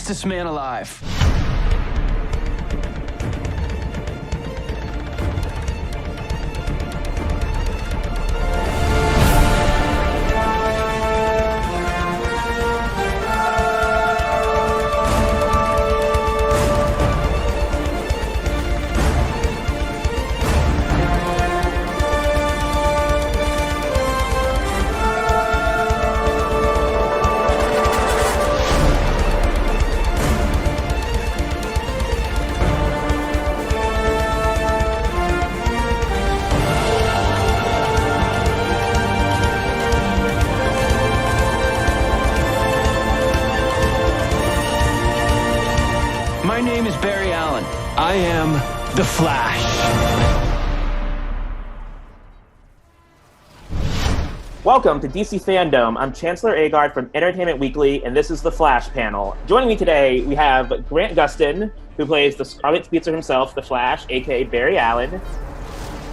fastest man alive. My name is Barry Allen. I am the Flash. Welcome to DC FanDome. I'm Chancellor Agard from Entertainment Weekly, and this is the Flash panel. Joining me today, we have Grant Gustin, who plays the Scarlet Speedster himself, the Flash, aka Barry Allen.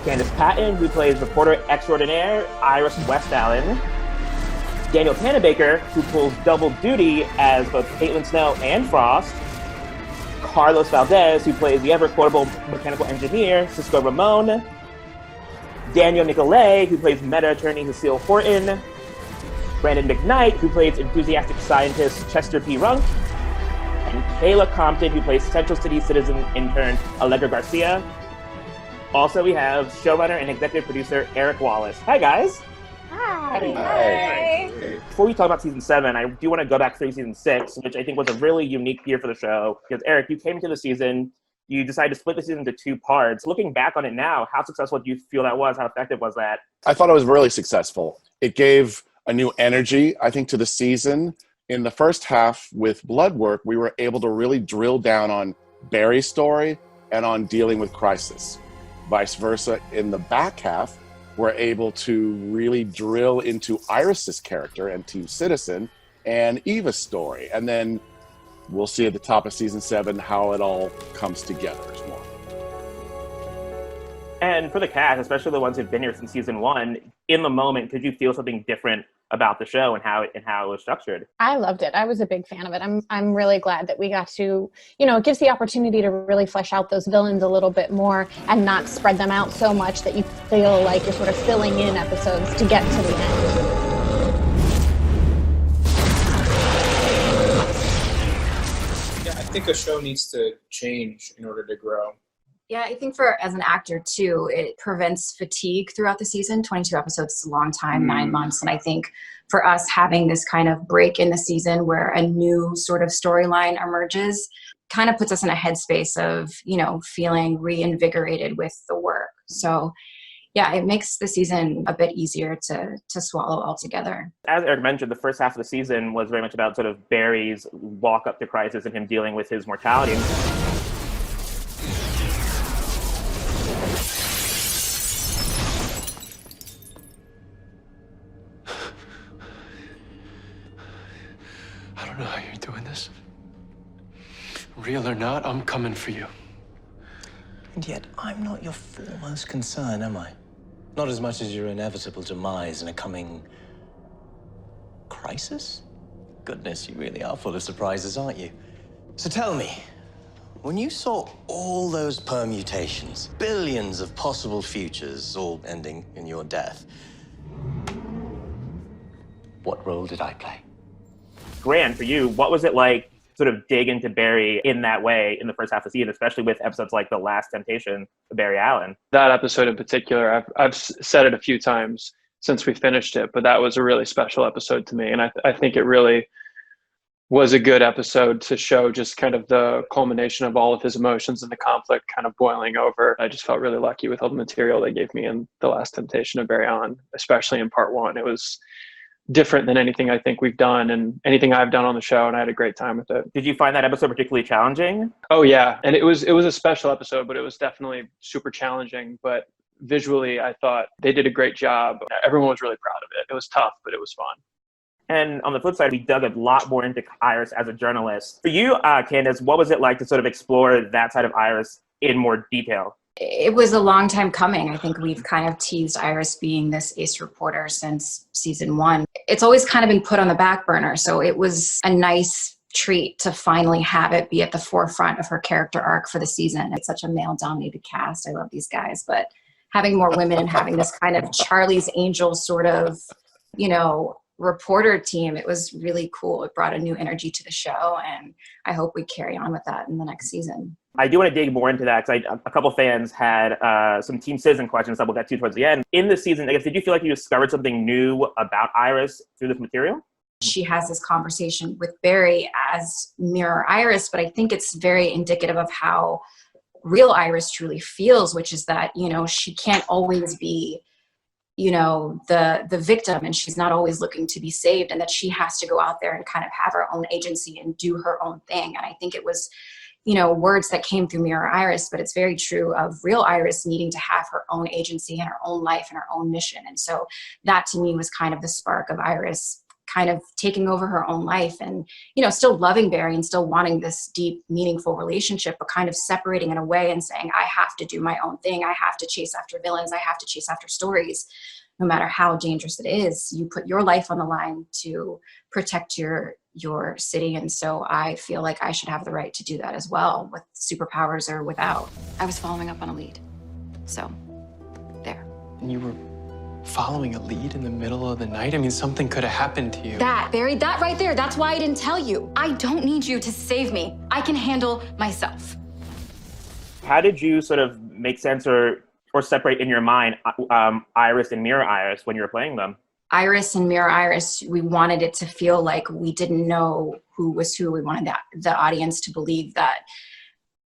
Candace Patton, who plays reporter extraordinaire Iris West Allen. Daniel Panabaker, who pulls double duty as both Caitlin Snow and Frost. Carlos Valdez, who plays the ever-quotable mechanical engineer, Cisco Ramon. Daniel Nicolay, who plays meta attorney Cecile Horton. Brandon McKnight, who plays enthusiastic scientist Chester P. Runk. And Kayla Compton, who plays Central City citizen intern Allegra Garcia. Also, we have showrunner and executive producer Eric Wallace. Hi, guys. Hi. Before we talk about season 7, I do want to go back through season 6, which I think was a really unique year for the show. Because Eric, you came into the season, you decided to split the season into 2 parts. Looking back on it now, how successful do you feel that was? How effective was that? I thought it was really successful. It gave a new energy, I think, to the season. In the first half with Bloodwork, we were able to really drill down on Barry's story and on dealing with crisis. Vice versa, in the back half, we're able to really drill into Iris's character and Team Citizen and Eva's story. And then we'll see at the top of season 7 how it all comes together as well. And for the cast, especially the ones who've been here since season 1, in the moment, could you feel something different about the show and how it was structured? I loved it. I was a big fan of it. I'm really glad that we got to, it gives the opportunity to really flesh out those villains a little bit more and not spread them out so much that you feel like you're sort of filling in episodes to get to the end. Yeah, I think a show needs to change in order to grow. Yeah, I think as an actor too, it prevents fatigue throughout the season. 22 episodes is a long time, 9 months. And I think for us having this kind of break in the season where a new sort of storyline emerges kind of puts us in a headspace of, feeling reinvigorated with the work. So yeah, it makes the season a bit easier to swallow altogether. As Eric mentioned, the first half of the season was very much about sort of Barry's walk up to crisis and him dealing with his mortality. I don't know how you're doing this. Real or not, I'm coming for you. And yet, I'm not your foremost concern, am I? Not as much as your inevitable demise in a coming crisis? Goodness, you really are full of surprises, aren't you? So tell me, when you saw all those permutations, billions of possible futures all ending in your death, what role did I play? Grant, for you, what was it like sort of dig into Barry in that way in the first half of the season, especially with episodes like The Last Temptation of Barry Allen? That episode in particular, I've said it a few times since we finished it, but that was a really special episode to me. And I think it really was a good episode to show just kind of the culmination of all of his emotions and the conflict kind of boiling over. I just felt really lucky with all the material they gave me in The Last Temptation of Barry Allen, especially in part 1. It was different than anything I think we've done and anything I've done on the show, and I had a great time with it. Did you find that episode particularly challenging? Oh yeah, and it was a special episode, but it was definitely super challenging. But visually, I thought they did a great job. Everyone was really proud of it. It was tough, but it was fun. And on the flip side, we dug a lot more into Iris as a journalist. For you, Candace, what was it like to sort of explore that side of Iris in more detail? It was a long time coming. I think we've kind of teased Iris being this ace reporter since season 1. It's always kind of been put on the back burner. So it was a nice treat to finally have it be at the forefront of her character arc for the season. It's such a male-dominated cast. I love these guys, but having more women and having this kind of Charlie's Angels sort of, you know, reporter team, it was really cool. It brought a new energy to the show, and I hope we carry on with that in the next season. I do want to dig more into that because a couple fans had some Team Citizen questions that we'll get to towards the end. In this season, I guess, did you feel like you discovered something new about Iris through this material? She has this conversation with Barry as Mirror Iris, but I think it's very indicative of how real Iris truly feels, which is that, you know, she can't always be, you know, the victim, and she's not always looking to be saved, and that she has to go out there and kind of have her own agency and do her own thing. And I think it was, you know, words that came through Mirror Iris, but it's very true of real Iris needing to have her own agency and her own life and her own mission. And so that to me was kind of the spark of Iris kind of taking over her own life and, you know, still loving Barry and still wanting this deep, meaningful relationship, but kind of separating it away and saying, I have to do my own thing. I have to chase after villains. I have to chase after stories, no matter how dangerous it is. You put your life on the line to protect your city. And so I feel like I should have the right to do that as well, with superpowers or without. I was following up on a lead. So there. And you were following a lead in the middle of the night? I mean, something could have happened to you. That, Barry, that right there, that's why I didn't tell you. I don't need you to save me. I can handle myself. How did you sort of make sense or separate in your mind Iris and Mirror Iris when you were playing them? Iris and Mirror Iris, we wanted it to feel like we didn't know who was who. We wanted the audience to believe that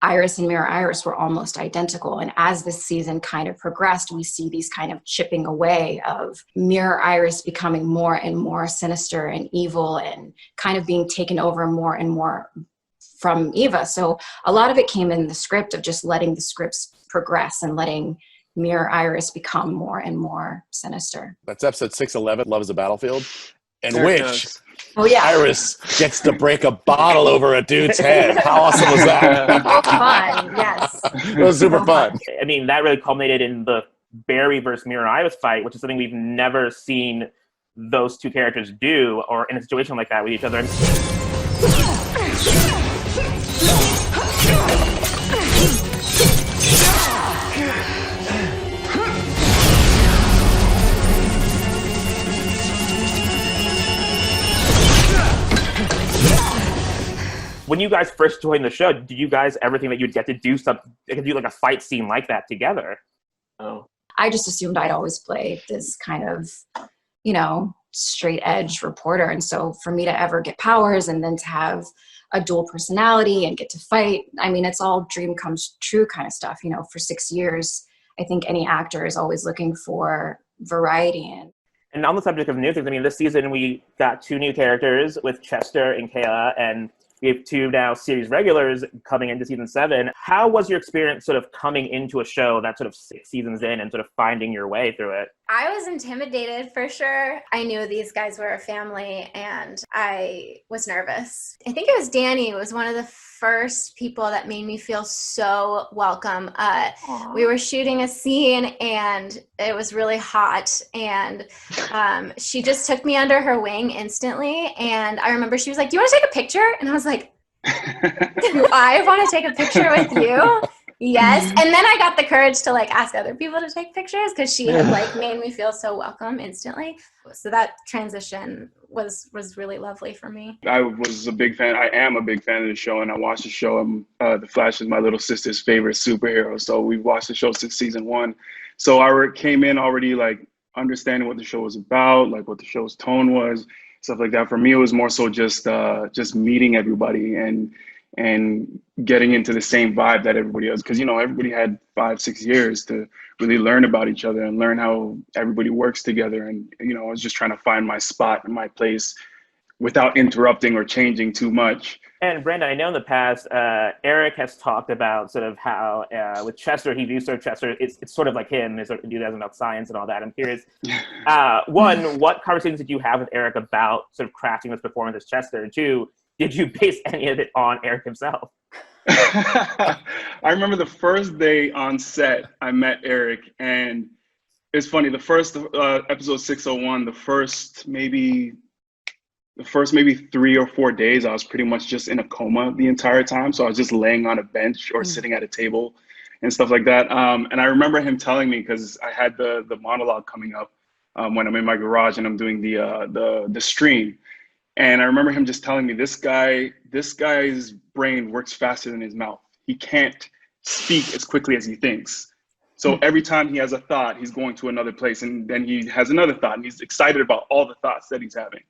Iris and Mirror Iris were almost identical. And as this season kind of progressed, we see these kind of chipping away of Mirror Iris becoming more and more sinister and evil and kind of being taken over more and more from Eva. So a lot of it came in the script of just letting the scripts progress and letting Mirror Iris become more and more sinister. That's episode 611, Love is a Battlefield, in There it which goes. Oh yeah. Iris gets to break a bottle over a dude's head. How awesome was that? Fun, yes. It was super fun. I mean, that really culminated in the Barry versus Mirror Iris fight, which is something we've never seen those two characters do, or in a situation like that with each other. When you guys first joined the show, did you guys ever think that you'd get to do something, do like a fight scene like that together? Oh. I just assumed I'd always play this kind of, you know, straight edge reporter. And so for me to ever get powers and then to have a dual personality and get to fight, I mean, it's all dream comes true kind of stuff. You know, for 6 years, I think any actor is always looking for variety. And on the subject of new things, I mean, this season we got 2 new characters with Chester and Kayla, and we have 2 now series regulars coming into season 7. How was your experience sort of coming into a show that's sort of 6 seasons in and sort of finding your way through it? I was intimidated for sure. I knew these guys were a family and I was nervous. I think it was Danny was one of the first people that made me feel so welcome. We were shooting a scene and it was really hot, and she just took me under her wing instantly. And I remember she was like, "Do you want to take a picture?" And I was like, "Do I want to take a picture with you?" Yes. And then I got the courage to like ask other people to take pictures because she had like made me feel so welcome instantly. So that transition was really lovely for me. I was a big fan. I am a big fan of the show, and I watched the show. The Flash is my little sister's favorite superhero. So we watched the show since season 1. So I came in already like understanding what the show was about, like what the show's tone was, stuff like that. For me, it was more so just meeting everybody and getting into the same vibe that everybody else, because, you know, everybody had 5-6 years to really learn about each other and learn how everybody works together. And, you know, I was just trying to find my spot and my place without interrupting or changing too much. And Brandon, I know in the past, Eric has talked about sort of how with Chester, he views sort of Chester, it's sort of like him, is sort of enthusiasm about science and all that. I'm curious, one, what conversations did you have with Eric about sort of crafting this performance as Chester? And 2, did you base any of it on Eric himself? I remember the first day on set, I met Eric, and it's funny, the first episode 601, the first maybe the first maybe 3 or 4 days, I was pretty much just in a coma the entire time. So I was just laying on a bench or sitting at a table and stuff like that. And I remember him telling me, because I had the monologue coming up when I'm in my garage and I'm doing the stream. And I remember him just telling me, this guy's brain works faster than his mouth. He can't speak as quickly as he thinks. So every time he has a thought, he's going to another place, and then he has another thought, and he's excited about all the thoughts that he's having.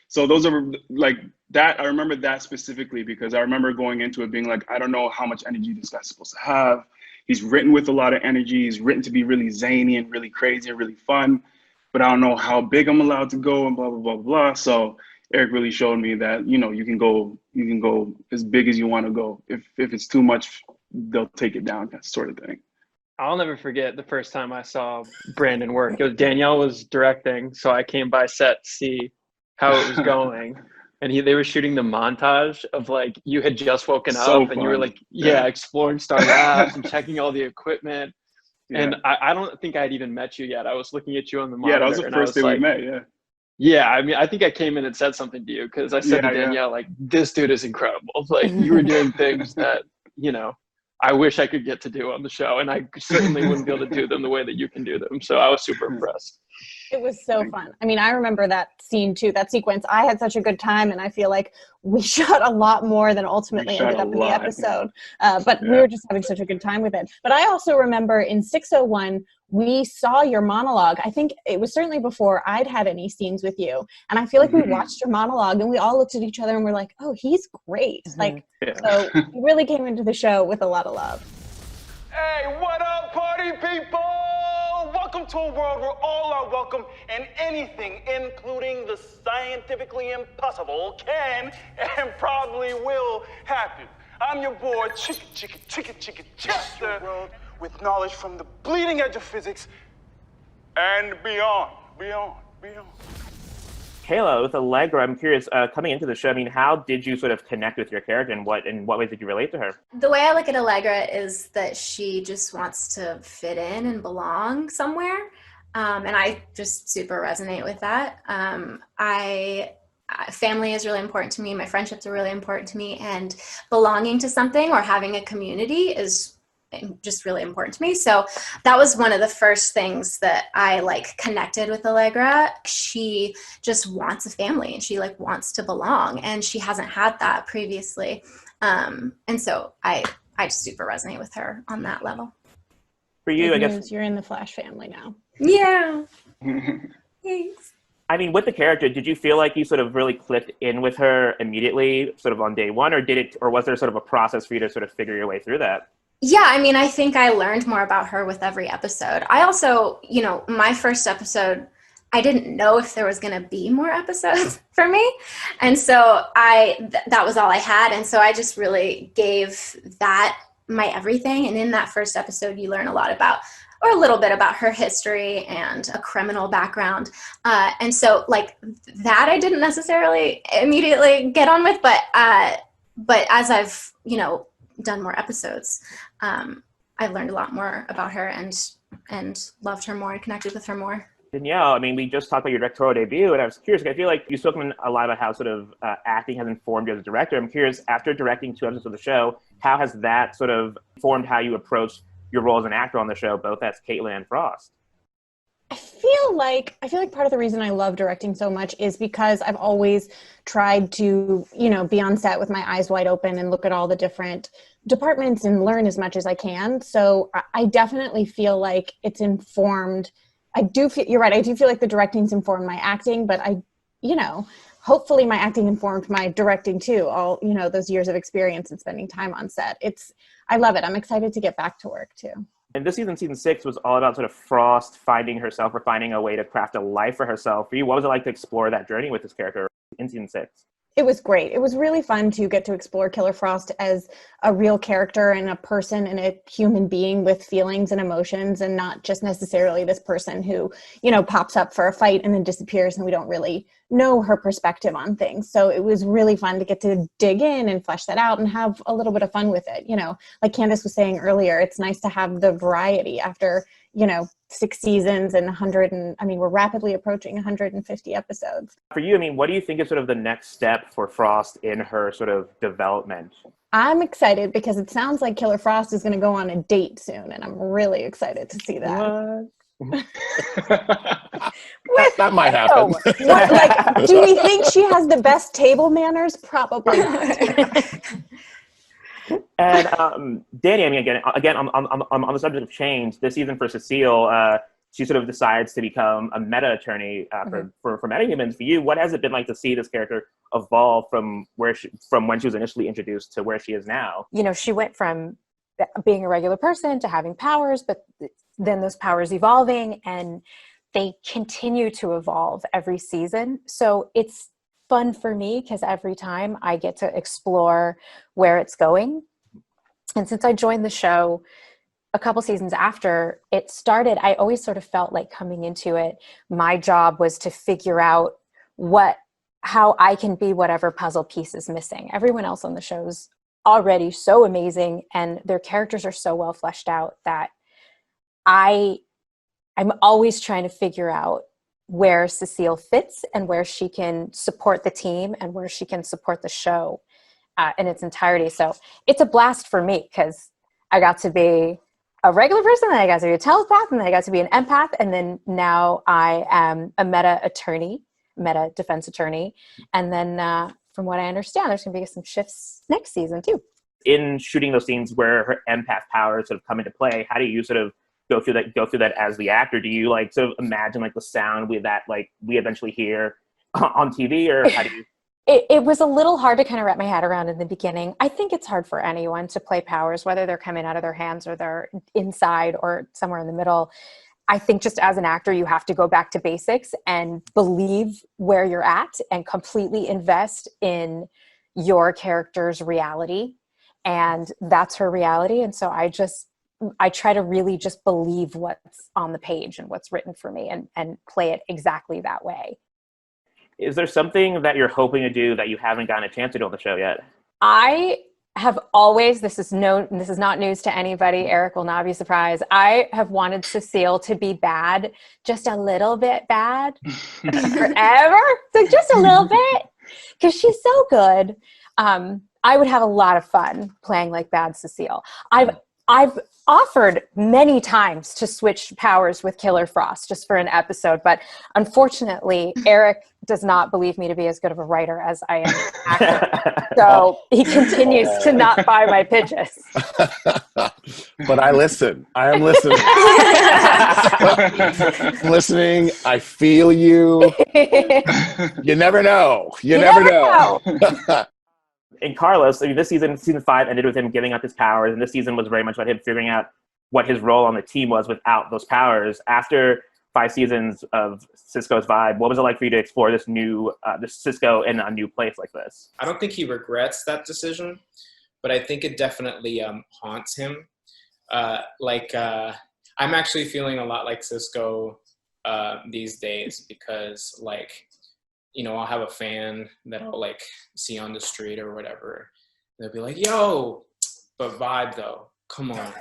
So those are like that. I remember that specifically because I remember going into it being like, I don't know how much energy this guy's supposed to have. He's written with a lot of energy. He's written to be really zany and really crazy and really fun, but I don't know how big I'm allowed to go and blah, blah, blah, blah. So Eric really showed me that, you know, you can go as big as you want to go. If it's too much, they'll take it down, that sort of thing. I'll never forget the first time I saw Brandon work. Danielle was directing, so I came by set to see how it was going. And they were shooting the montage of like, you had just woken up and you were like, exploring Star Labs and checking all the equipment. Yeah. And I don't think I'd even met you yet. I was looking at you on the monitor. Yeah, that was the first day we met, yeah. Yeah, I mean, I think I came in and said something to you because I said to Danielle, like, this dude is incredible. Like, you were doing things that, you know, I wish I could get to do on the show, and I certainly wouldn't be able to do them the way that you can do them. So I was super impressed. It was so fun. I mean, I remember that scene too, that sequence. I had such a good time, and I feel like we shot a lot more than ultimately ended up in the episode. But we were just having such a good time with it. But I also remember in 601, we saw your monologue. I think it was certainly before I'd had any scenes with you. And I feel like we watched your monologue and we all looked at each other and we're like, oh, he's great. Like, so you really came into the show with a lot of love. Hey, what up, party people? Welcome to a world where all are welcome and anything, including the scientifically impossible, can and probably will happen. I'm your boy, Chicka Chester, world with knowledge from the bleeding edge of physics and beyond. Kayla, with Allegra, I'm curious, coming into the show, I mean, how did you sort of connect with your character and in what ways did you relate to her? The way I look at Allegra is that she just wants to fit in and belong somewhere. And I just super resonate with that. Family is really important to me. My friendships are really important to me. And belonging to something or having a community is just really important to me. So that was one of the first things that I like connected with Allegra. She just wants a family and she like wants to belong, and she hasn't had that previously. And so I just super resonate with her on that level. For you, Good I news, guess you're in the Flash family now. Yeah. Thanks. I mean, with the character, did you feel like you sort of really clicked in with her immediately, sort of on day one, or was there sort of a process for you to sort of figure your way through that? Yeah, I mean, I think I learned more about her with every episode. I also, you know, my first episode, I didn't know if there was going to be more episodes for me. And so that was all I had. And so I just really gave that my everything. And in that first episode, you learn a little bit about her history and a criminal background. And so like that I didn't necessarily immediately get on with, but as I've, you know, done more episodes, I've learned a lot more about her and loved her more and connected with her more. Danielle, I mean, we just talked about your directorial debut, and I was curious, I feel like you've spoken a lot about how sort of acting has informed you as a director. I'm curious, after directing 2 episodes of the show, how has that sort of formed how you approach your role as an actor on the show, both as Caitlin and Frost? I feel like part of the reason I love directing so much is because I've always tried to, you know, be on set with my eyes wide open and look at all the different departments and learn as much as I can. So I definitely feel like it's informed. You're right. I do feel like the directing's informed my acting, but hopefully my acting informed my directing too. All, you know, those years of experience and spending time on set. I love it. I'm excited to get back to work too. And this season 6, was all about sort of Frost finding herself or finding a way to craft a life for herself. For you, what was it like to explore that journey with this character in season 6? It was great. It was really fun to get to explore Killer Frost as a real character and a person and a human being with feelings and emotions, and not just necessarily this person who, you know, pops up for a fight and then disappears and we don't really know her perspective on things. So it was really fun to get to dig in and flesh that out and have a little bit of fun with it. You know, like Candace was saying earlier, it's nice to have the variety after, you know, 6 seasons and we're rapidly approaching 150 episodes. For you, I mean, what do you think is sort of the next step for Frost in her sort of development? I'm excited because it sounds like Killer Frost is going to go on a date soon, and I'm really excited to see that. That might happen. Do we think she has the best table manners? Probably not. And Danny, I mean, again, on the subject of change, this season for Cecile, she sort of decides to become a meta attorney for metahumans. For you, what has it been like to see this character evolve from when she was initially introduced to where she is now? You know, she went from being a regular person to having powers, but then those powers evolving, and they continue to evolve every season. So it's fun for me because every time I get to explore where it's going. And since I joined the show a couple seasons after it started, I always sort of felt like coming into it, my job was to figure out how I can be whatever puzzle piece is missing. Everyone else on the show's already so amazing, and their characters are so well fleshed out that I'm always trying to figure out where Cecile fits and where she can support the team and where she can support the show in its entirety. So it's a blast for me because I got to be a regular person, and I got to be a telepath, and then I got to be an empath, and then now I am a meta defense attorney. And then from what I understand, there's going to be some shifts next season too. In shooting those scenes where her empath powers sort of come into play, how do you sort of go through that as the actor? Do you like sort of imagine like the sound we eventually hear on TV, or how do you? It was a little hard to kind of wrap my head around in the beginning. I think it's hard for anyone to play powers, whether they're coming out of their hands or they're inside or somewhere in the middle. I think just as an actor, you have to go back to basics and believe where you're at and completely invest in your character's reality. And that's her reality. And so I try to really just believe what's on the page and what's written for me and play it exactly that way. Is there something that you're hoping to do that you haven't gotten a chance to do on the show yet? I have always, this is not news to anybody, Eric will not be surprised, I have wanted Cecile to be bad, just a little bit bad, forever. So just a little bit, because she's so good. I would have a lot of fun playing like bad Cecile. I've offered many times to switch powers with Killer Frost just for an episode, but unfortunately, Eric does not believe me to be as good of a writer as I am an actor. So he continues to not buy my pitches. But I listen. I am listening. I'm listening. I feel you. You never know. You never know. And Carlos, I mean, this season 5 ended with him giving up his powers, and this season was very much about him figuring out what his role on the team was without those powers. After 5 seasons of Cisco's vibe, what was it like for you to explore this Cisco in a new place like this? I don't think he regrets that decision, but I think it definitely haunts him. I'm actually feeling a lot like Cisco these days because, I'll have a fan that I'll see on the street or whatever. They'll be like, "Yo, but vibe though, come on."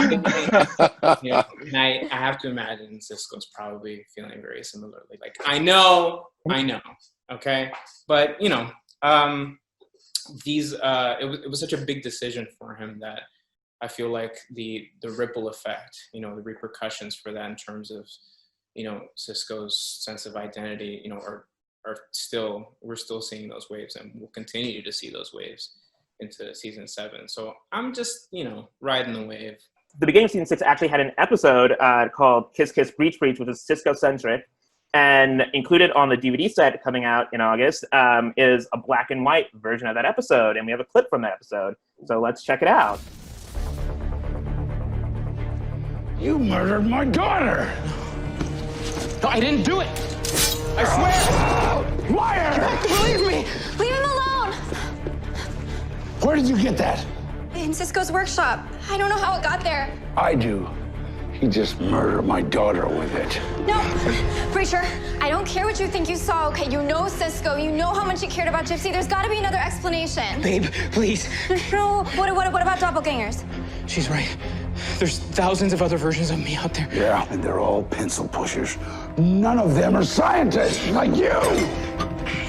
And I have to imagine Cisco's probably feeling very similarly. I know, okay, but it was such a big decision for him that I feel like the ripple effect, the repercussions for that in terms of Cisco's sense of identity, we're still seeing those waves, and we'll continue to see those waves into season 7. So I'm just, riding the wave. The beginning of season 6 actually had an episode called Kiss Kiss Breach Breach, which is Cisco-centric, and included on the DVD set coming out in August is a black and white version of that episode, and we have a clip from that episode. So let's check it out. You murdered my daughter! No, I didn't do it! I swear! Liar! Believe me! Leave him alone! Where did you get that? In Cisco's workshop. I don't know how it got there. I do. He just murdered my daughter with it. No! Preacher, I don't care what you think you saw, okay? You know Cisco. You know how much he cared about Gypsy. There's got to be another explanation. Babe, please. No. What about doppelgangers? She's right. There's thousands of other versions of me out there. Yeah, and they're all pencil pushers. None of them are scientists like you.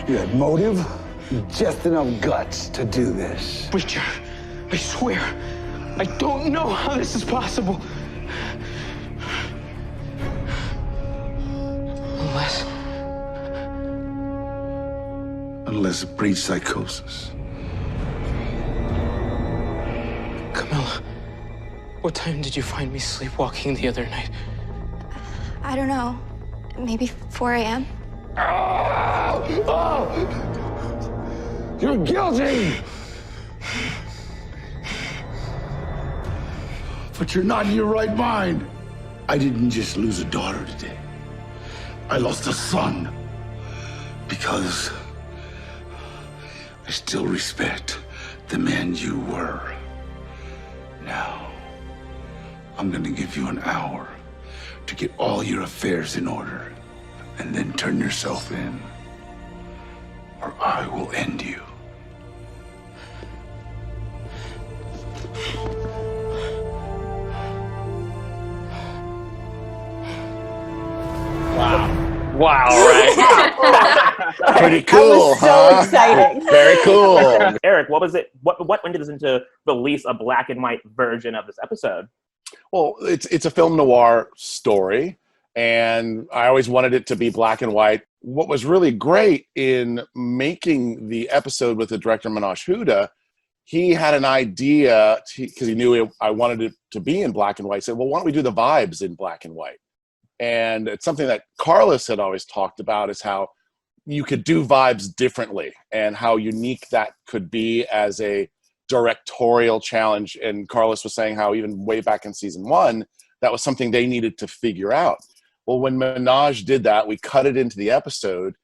You had motive, just enough guts to do this. Preacher, I swear, I don't know how this is possible. Unless it breeds psychosis. Camilla, what time did you find me sleepwalking the other night? I don't know. Maybe 4 a.m.? Oh! You're guilty! But you're not in your right mind. I didn't just lose a daughter today. I lost a son. Because I still respect the man you were. Now, I'm gonna give you an hour to get all your affairs in order and then turn yourself in, or I will end you. Wow, right? Pretty cool, so exciting. Very cool. Eric, what was it? What went into release a black and white version of this episode? Well, it's a film noir story, and I always wanted it to be black and white. What was really great in making the episode with the director Manoj Huda, he had an idea, because he knew I wanted it to be in black and white. He said, well, why don't we do the vibes in black and white? And it's something that Carlos had always talked about, is how you could do vibes differently and how unique that could be as a directorial challenge. And Carlos was saying how even way back in season 1, that was something they needed to figure out. Well, when Manoj did that, we cut it into the episode.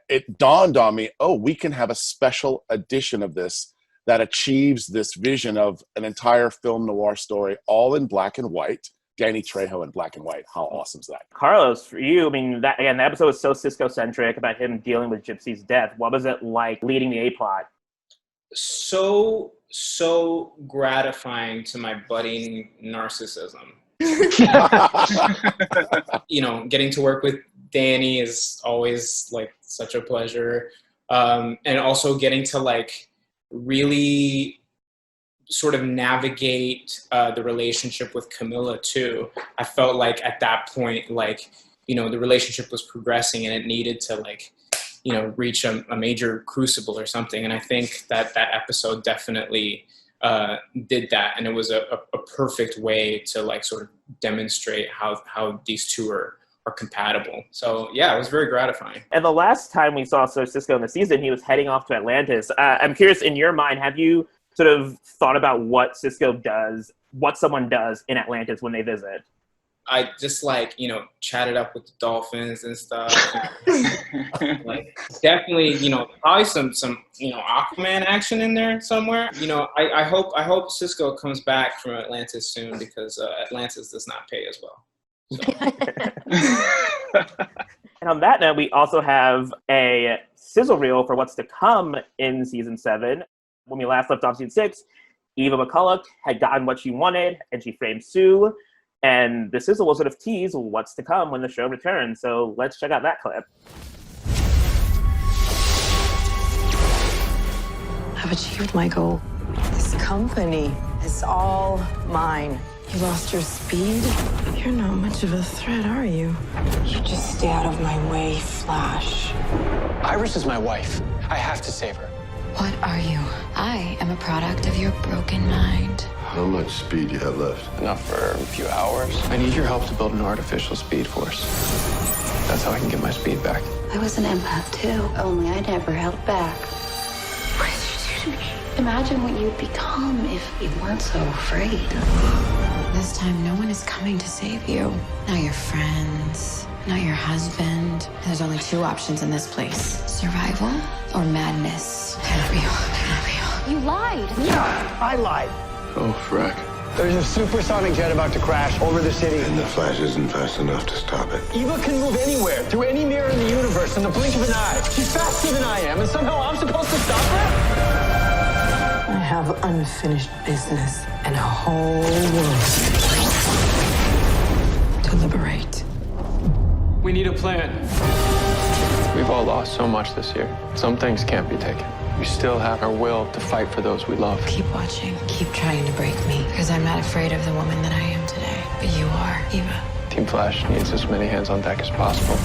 It dawned on me, oh, we can have a special edition of this that achieves this vision of an entire film noir story, all in black and white. Danny Trejo in black and white. How awesome is that? Carlos, for you, I mean, that again, the episode was so Cisco-centric about him dealing with Gypsy's death. What was it like leading the A-plot? So gratifying to my budding narcissism. You know, getting to work with Danny is always like such a pleasure. And also getting to like really sort of navigate the relationship with Camilla too. I felt like at that point, like, you know, the relationship was progressing and it needed to like, you know, reach a major crucible or something. And I think that episode definitely did that. And it was a perfect way to like sort of demonstrate how these two are compatible. So yeah, it was very gratifying. And the last time we saw Cisco in the season, he was heading off to Atlantis. I'm curious, in your mind, have you sort of thought about what Cisco does, what someone does in Atlantis when they visit? I just like, you know, chatted up with the dolphins and stuff. Like definitely, you know, probably some, you know, Aquaman action in there somewhere. You know, I hope Cisco comes back from Atlantis soon, because Atlantis does not pay as well. So. And on that note, we also have a sizzle reel for what's to come in season 7. When we last left off season 6, Eva McCulloch had gotten what she wanted, and she framed Sue. And the sizzle will sort of tease what's to come when the show returns. So let's check out that clip. I've achieved my goal. This company is all mine. You lost your speed? You're not much of a threat, are you? You just stay out of my way, Flash. Iris is my wife. I have to save her. What are you? I am a product of your broken mind. How much speed do you have left? Enough for a few hours. I need your help to build an artificial speed force. That's how I can get my speed back. I was an empath too, only I never held back. What did you do to me? Imagine what you'd become if you weren't so afraid. This time, no one is coming to save you. Not your friends, not your husband. There's only 2 options in this place: survival or madness. Not real, not real. You lied. Yeah, I lied. Oh, frack. There's a supersonic jet about to crash over the city. And the Flash isn't fast enough to stop it. Eva can move anywhere, through any mirror in the universe, in the blink of an eye. She's faster than I am, and somehow I'm supposed to stop her? I have unfinished business and a whole world to liberate. We need a plan. We've all lost so much this year. Some things can't be taken. We still have our will to fight for those we love. Keep watching. Keep trying to break me. Because I'm not afraid of the woman that I am today. But you are, Eva. Team Flash needs as many hands on deck as possible.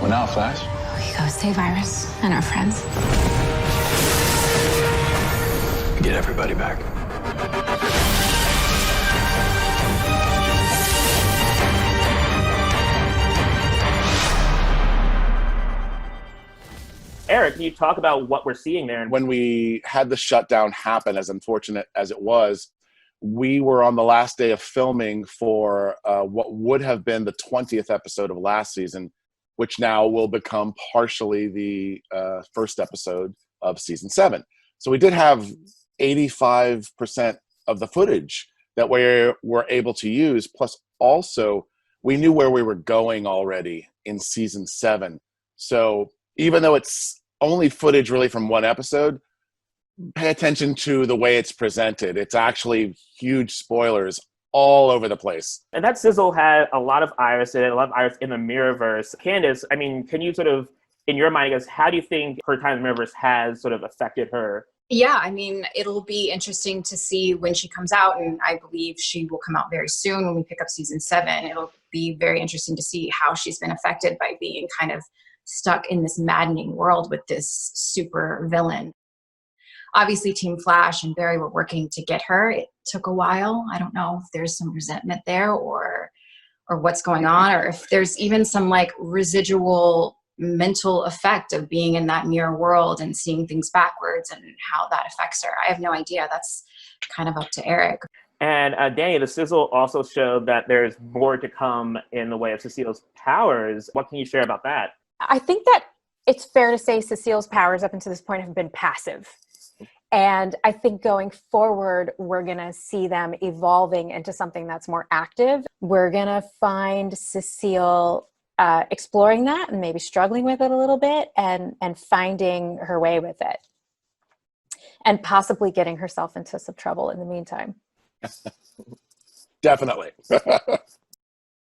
Well, now, Flash. We go save Iris and our friends. Get everybody back. Eric, can you talk about what we're seeing there? When we had the shutdown happen, as unfortunate as it was, we were on the last day of filming for what would have been the 20th episode of last season, which now will become partially the first episode of season 7. So we did have 85% of the footage that we were able to use. Plus, also, we knew where we were going already in season 7. So even though it's only footage really from one episode, pay attention to the way it's presented. It's actually huge spoilers all over the place. And that sizzle had a lot of Iris in it, a lot of Iris in the Mirrorverse. Candace, I mean, can you sort of, in your mind, I guess, how do you think her time in the Mirrorverse has sort of affected her? Yeah, I mean, it'll be interesting to see when she comes out, and I believe she will come out very soon when we pick up season 7. It'll be very interesting to see how she's been affected by being kind of stuck in this maddening world with this super villain. Obviously, Team Flash and Barry were working to get her. It took a while. I don't know if there's some resentment there or what's going on, or if there's even some like residual mental effect of being in that mirror world and seeing things backwards and how that affects her. I have no idea. That's kind of up to Eric. And Danny, the sizzle also showed that there's more to come in the way of Cecile's powers. What can you share about that? I think that it's fair to say Cecile's powers up until this point have been passive. And I think going forward, we're going to see them evolving into something that's more active. We're going to find Cecile exploring that and maybe struggling with it a little bit and finding her way with it. And possibly getting herself into some trouble in the meantime. Definitely.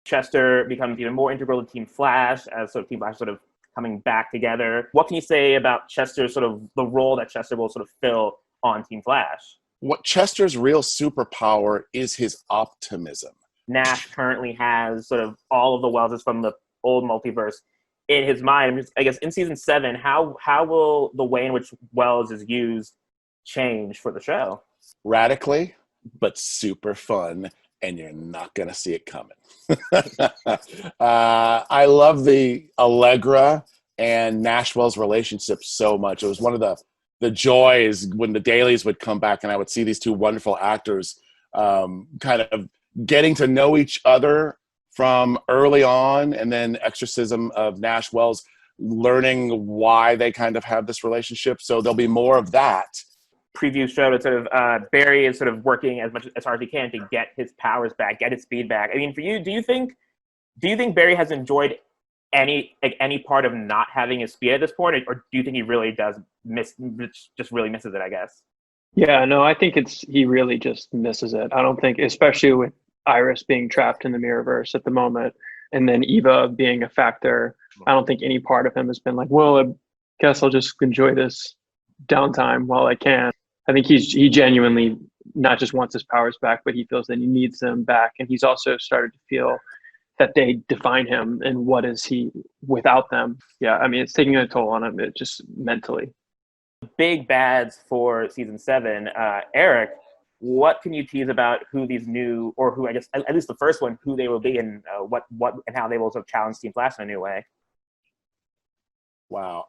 Chester becomes even more integral to Team Flash as sort of Team Flash sort of coming back together. What can you say about Chester's sort of the role that Chester will sort of fill on Team Flash? What Chester's real superpower is his optimism. Nash currently has sort of all of the Welleses from the old multiverse in his mind. I guess in season 7, how will the way in which Wells is used change for the show? Radically, but super fun, and you're not going to see it coming. I love the Allegra and Nashville's relationship so much. It was one of the joys when the dailies would come back and I would see these two wonderful actors kind of getting to know each other from early on, and then Exorcism of Nash Wells, learning why they kind of have this relationship. So there'll be more of that. Preview showed that sort of Barry is sort of working as hard as he can to get his powers back, get his speed back. I mean, for you, do you think Barry has enjoyed any part of not having his speed at this point, or do you think he really does really misses it, I guess? Yeah, no, I think he really just misses it. I don't think, especially with Iris being trapped in the Mirrorverse at the moment, and then Eva being a factor, I don't think any part of him has been like, well, I guess I'll just enjoy this downtime while I can. I think he genuinely not just wants his powers back, but he feels that he needs them back. And he's also started to feel that they define him, and what is he without them? Yeah, I mean, it's taking a toll on him, just mentally. Big bads for season 7. Eric, what can you tease about who these new, or who, I guess, at least the first one, who they will be, and what and how they will sort of challenge Team Flash in a new way? Wow,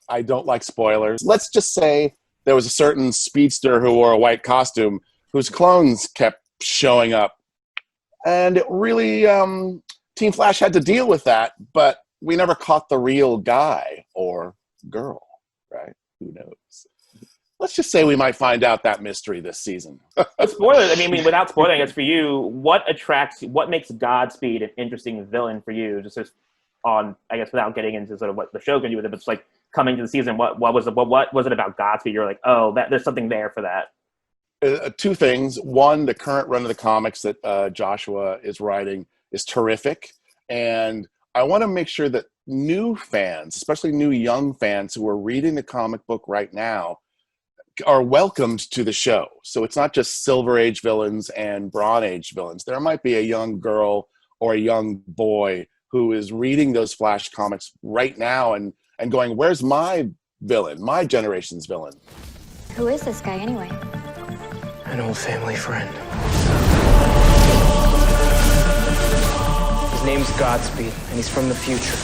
I don't like spoilers. Let's just say there was a certain speedster who wore a white costume whose clones kept showing up. And it really, Team Flash had to deal with that, but we never caught the real guy or girl, right? Who knows? Let's just say we might find out that mystery this season. Spoilers, I mean, without spoiling, it's for you, what makes Godspeed an interesting villain for you? Just on, I guess, without getting into sort of what the show can do with it, but just like coming to the season, what was it about Godspeed? You're like, oh, there's something there for that. Two things. One, the current run of the comics that Joshua is writing is terrific. And I want to make sure that new fans, especially new young fans who are reading the comic book right now, are welcomed to the show. So it's not just Silver Age villains and Bronze Age villains. There might be a young girl or a young boy who is reading those Flash comics right now and going, where's my villain, my generation's villain? Who is this guy anyway? An old family friend. His name's Godspeed, and he's from the future.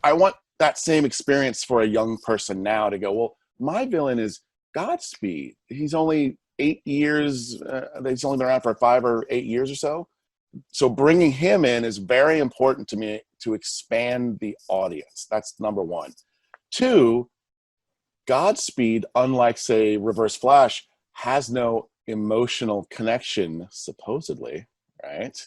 I want that same experience for a young person now to go, well, my villain is Godspeed. He's only 8 years, he's only been around for 5 or 8 years or so. So bringing him in is very important to me to expand the audience. That's number one. Two, Godspeed, unlike, say, Reverse Flash, has no emotional connection, supposedly, right,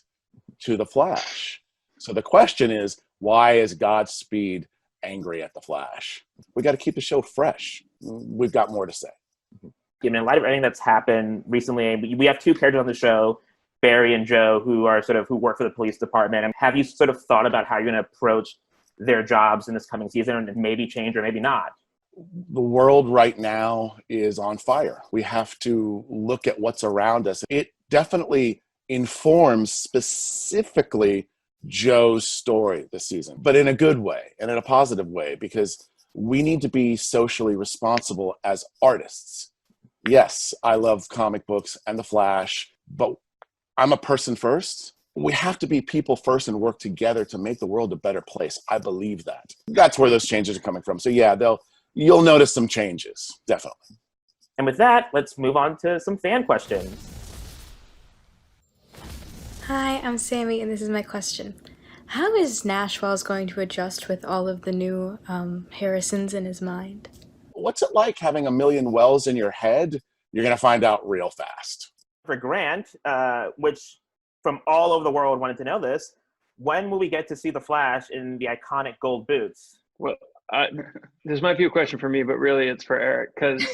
to the Flash. So the question is, why is Godspeed angry at the Flash? We got to keep the show fresh. We've got more to say. In light of everything that's happened recently, we have two characters on the show, Barry and Joe, who work for the police department. And have you sort of thought about how you're going to approach their jobs in this coming season, and maybe change or maybe not? The world right now is on fire. We have to look at what's around us. It definitely informs specifically Joe's story this season, but in a good way and in a positive way, because we need to be socially responsible as artists. Yes, I love comic books and the Flash, but I'm a person first. We have to be people first and work together to make the world a better place. I believe that. That's where those changes are coming from. So yeah, you'll notice some changes, definitely. And with that, let's move on to some fan questions. Hi, I'm Sammy, and this is my question. How is Nash Wells going to adjust with all of the new Harrisons in his mind? What's it like having a million Wells in your head? You're going to find out real fast. For Grant, which from all over the world wanted to know this, when will we get to see the Flash in the iconic gold boots? Well, this might be a question for me, but really it's for Eric, because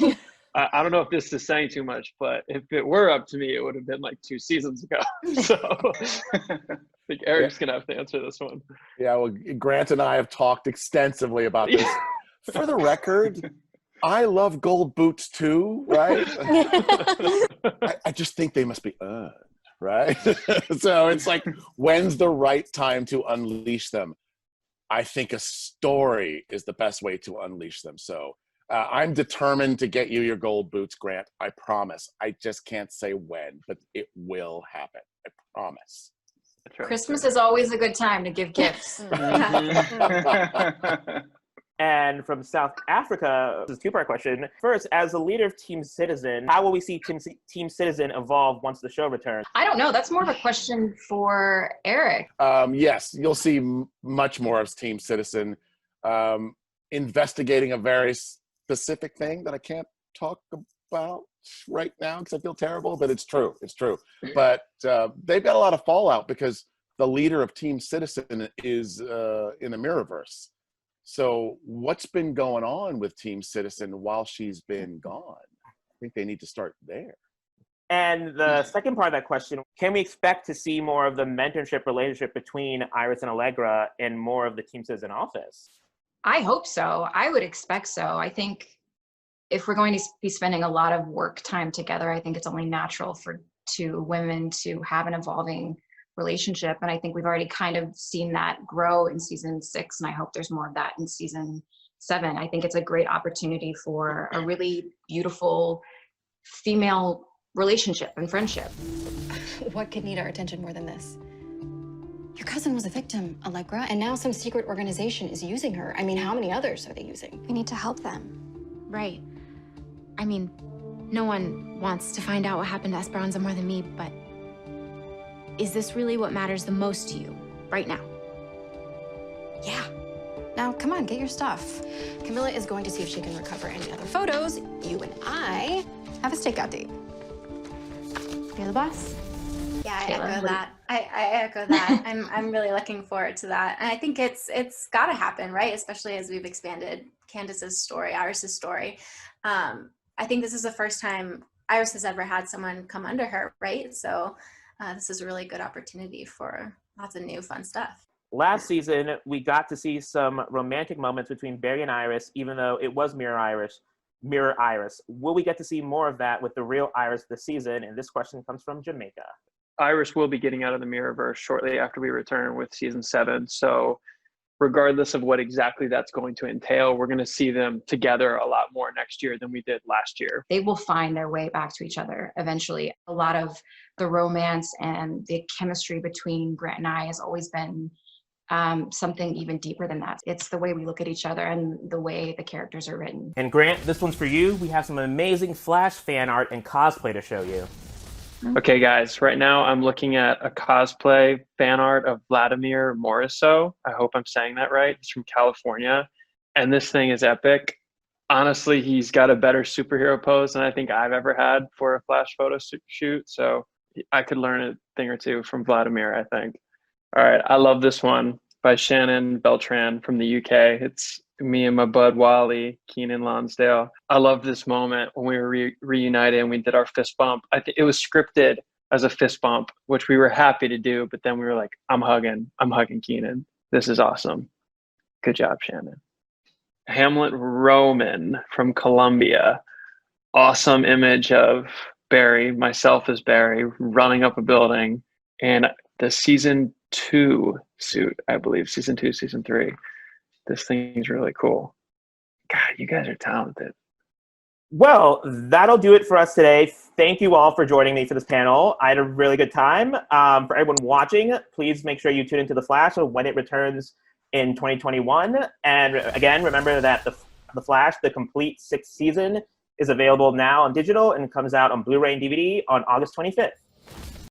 I don't know if this is saying too much, but if it were up to me, it would have been like 2 seasons ago. So I think Eric's going to have to answer this one. Yeah, well, Grant and I have talked extensively about this. For the record, I love gold boots too, right? I just think they must be earned, right? So it's like, when's the right time to unleash them? I think a story is the best way to unleash them. So I'm determined to get you your gold boots, Grant. I promise. I just can't say when, but it will happen. I promise. Christmas is always a good time to give gifts. And from South Africa, this is a two-part question. First, as a leader of Team Citizen, how will we see Team Citizen evolve once the show returns? I don't know. That's more of a question for Eric. Yes, you'll see much more of Team Citizen investigating a very specific thing that I can't talk about right now because I feel terrible, but it's true. It's true. But they've got a lot of fallout because the leader of Team Citizen is in the Mirrorverse. So what's been going on with Team Citizen while she's been gone? I think they need to start there. And the second part of that question, can we expect to see more of the mentorship relationship between Iris and Allegra in more of the Team Citizen office? I hope so. I would expect so. I think if we're going to be spending a lot of work time together, I think it's only natural for two women to have an evolving relationship. And I think we've already kind of seen that grow in season 6. And I hope there's more of that in season 7. I think it's a great opportunity for a really beautiful female relationship and friendship. What could need our attention more than this? Your cousin was a victim, Allegra, and now some secret organization is using her. I mean, how many others are they using? We need to help them. Right. I mean, no one wants to find out what happened to Esperanza more than me, but is this really what matters the most to you right now? Yeah. Now, come on, get your stuff. Camilla is going to see if she can recover any other photos. You and I have a stakeout date. You're the boss. Yeah, I echo that. I echo that. I'm really looking forward to that. And I think it's got to happen, right? Especially as we've expanded Candace's story, Iris's story. I think this is the first time Iris has ever had someone come under her, right? So this is a really good opportunity for lots of new fun stuff. Last season, we got to see some romantic moments between Barry and Iris, even though it was Mirror Iris. Will we get to see more of that with the real Iris this season? And this question comes from Jamaica. Iris will be getting out of the Mirrorverse shortly after we return with season 7. So regardless of what exactly that's going to entail, we're going to see them together a lot more next year than we did last year. They will find their way back to each other eventually. A lot of the romance and the chemistry between Grant and I has always been something even deeper than that. It's the way we look at each other and the way the characters are written. And Grant, this one's for you. We have some amazing Flash fan art and cosplay to show you. Okay, guys, right now I'm looking at a cosplay fan art of Vladimir Moriso. I hope I'm saying that right. He's from California, and this thing is epic. Honestly, he's got a better superhero pose than I think I've ever had for a Flash photo shoot, so I could learn a thing or two from Vladimir, I think. All right, I love this one by Shannon Beltran from the UK. It's me and my bud Wally, Keenan Lonsdale. I love this moment when we were reunited and we did our fist bump. I think it was scripted as a fist bump, which we were happy to do, but then we were like, I'm hugging Keenan. This is awesome. Good job, Shannon. Hamlet Roman from Colombia. Awesome image of Barry, myself as Barry, running up a building, and the season 2 suit, I believe, season 2, season 3. This thing is really cool. God, you guys are talented. Well, that'll do it for us today. Thank you all for joining me for this panel. I had a really good time. For everyone watching, please make sure you tune into The Flash when it returns in 2021. And again, remember that The Flash, the complete 6th season, is available now on digital and comes out on Blu-ray and DVD on August 25th.